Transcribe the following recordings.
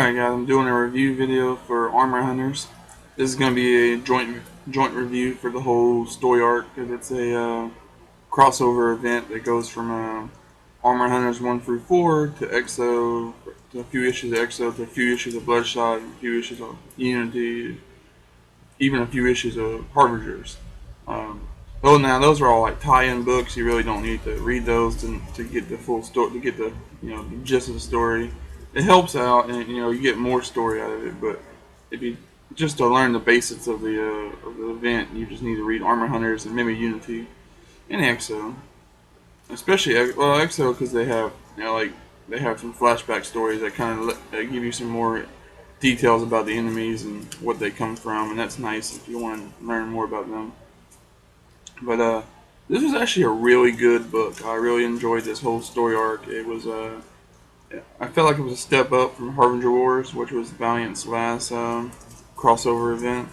Alright guys, I'm doing a review video for Armor Hunters. This is going to be a joint review for the whole story arc, because it's a crossover event that goes from Armor Hunters 1 through 4 to EXO, to a few issues of EXO, to a few issues of Bloodshot, and a few issues of Unity, even a few issues of Harbingers. Well, now those are all like tie-in books. You really don't need to read those to get the full story, to get the the gist of the story. It helps out, and you get more story out of it. But if you just to learn the basics of the event, you just need to read Armor Hunters and maybe Unity and EXO, especially EXO, because they have like they have some flashback stories that kind of give you some more details about the enemies and what they come from, and that's nice if you want to learn more about them. But this was actually a really good book. I really enjoyed this whole story arc. It was I felt like it was a step up from Harbinger Wars, which was Valiant's last crossover event.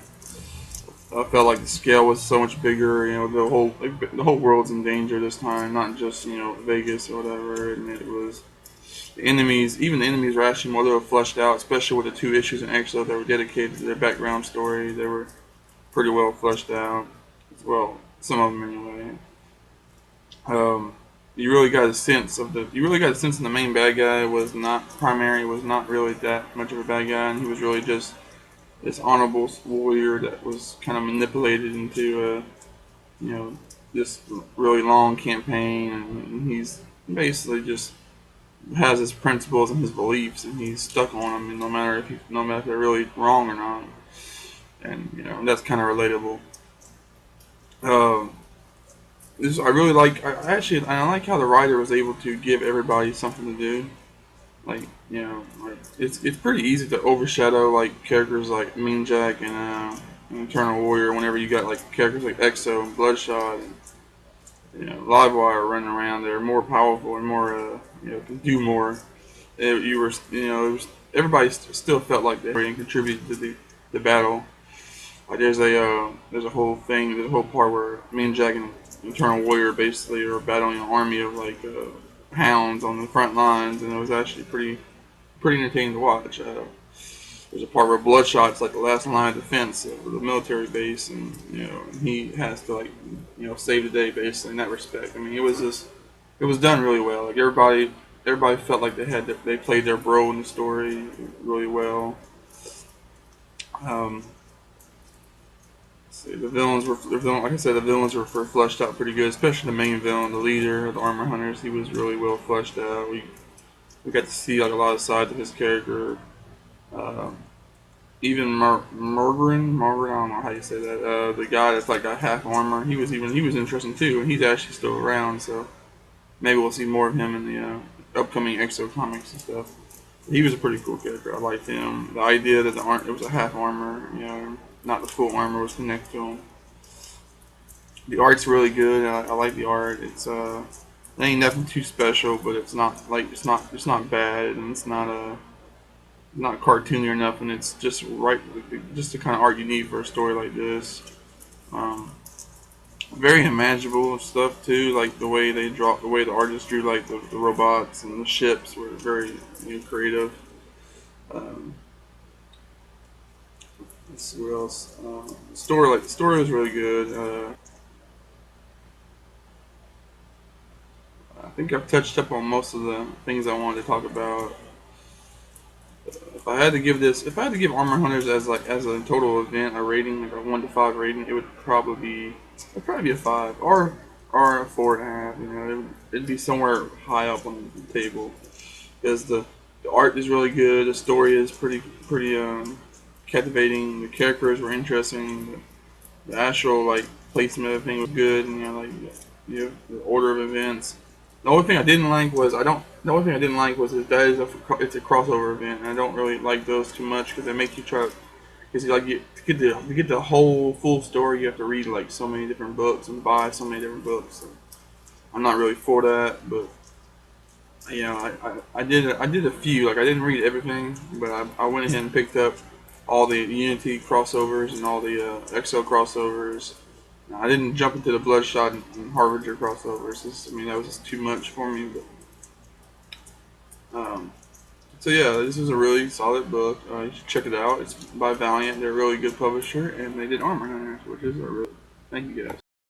I felt like the scale was so much bigger. The whole world's in danger this time, not just Vegas or whatever. And it was the enemies. Even the enemies were actually more little fleshed out, especially with the two issues in EXO that were dedicated to their background story. They were pretty well fleshed out. Well, some of them anyway. You really got a sense of the main bad guy was not really that much of a bad guy, and he was really just this honorable warrior that was kind of manipulated into this really long campaign, and he's basically just has his principles and his beliefs, and he's stuck on them, and no matter if they're really wrong or not, and that's kind of relatable. I really like. I like how the writer was able to give everybody something to do. It's pretty easy to overshadow like characters like Mean Jack and Eternal Warrior whenever you got like characters like EXO and Bloodshot and Livewire running around. They're more powerful and more can do more. It was everybody still felt like they contributed to the battle. Like there's a whole thing, there's a whole part where Mean Jack and Eternal Warrior basically are battling an army of like hounds on the front lines, and it was actually pretty entertaining to watch. There's a part where Bloodshot's like the last line of defense of the military base, and he has to like save the day basically in that respect. I mean, it was done really well. Like everybody felt like they played their role in the story really well. See, like I said, the villains were fleshed out pretty good, especially the main villain, the leader of the Armor Hunters. He was really well fleshed out. We got to see like a lot of sides of his character. Even Morgan, I don't know how you say that. The guy that's like got half armor. He was interesting too, and he's actually still around. So maybe we'll see more of him in the upcoming EXO comics and stuff. He was a pretty cool character. I liked him. The idea that it was a half armor, not the full armor, was connected to him. The art's really good. I like the art. It ain't nothing too special, but it's not bad, and it's not cartoony or nothing. It's just just the kind of art you need for a story like this. Very imaginable stuff too, like the way the artist drew like the robots and the ships were very creative. Um, let's see what else. The story was really good. I think I've touched up on most of the things I wanted to talk about. If I had to give Armor Hunters as a total event a rating, like a 1 to 5 rating, it'd probably be a 5 or a 4.5. It'd be somewhere high up on the table because the art is really good. The story is pretty captivating. The characters were interesting. The actual like placement of everything was good, and the order of events. The only thing I didn't like was The only thing I didn't like was that it's a crossover event, and I don't really like those too much because they make you try. Because to get the whole full story, you have to read like so many different books and buy so many different books. So I'm not really for that, but I did a few. Like I didn't read everything, but I went ahead and picked up all the Unity crossovers and all the EXO crossovers. I didn't jump into the Bloodshot and Harbinger crossovers. That was just too much for me. But So yeah, this is a really solid book. You should check it out. It's by Valiant. They're a really good publisher, and they did Armor Hunters, which is a really. Thank you guys.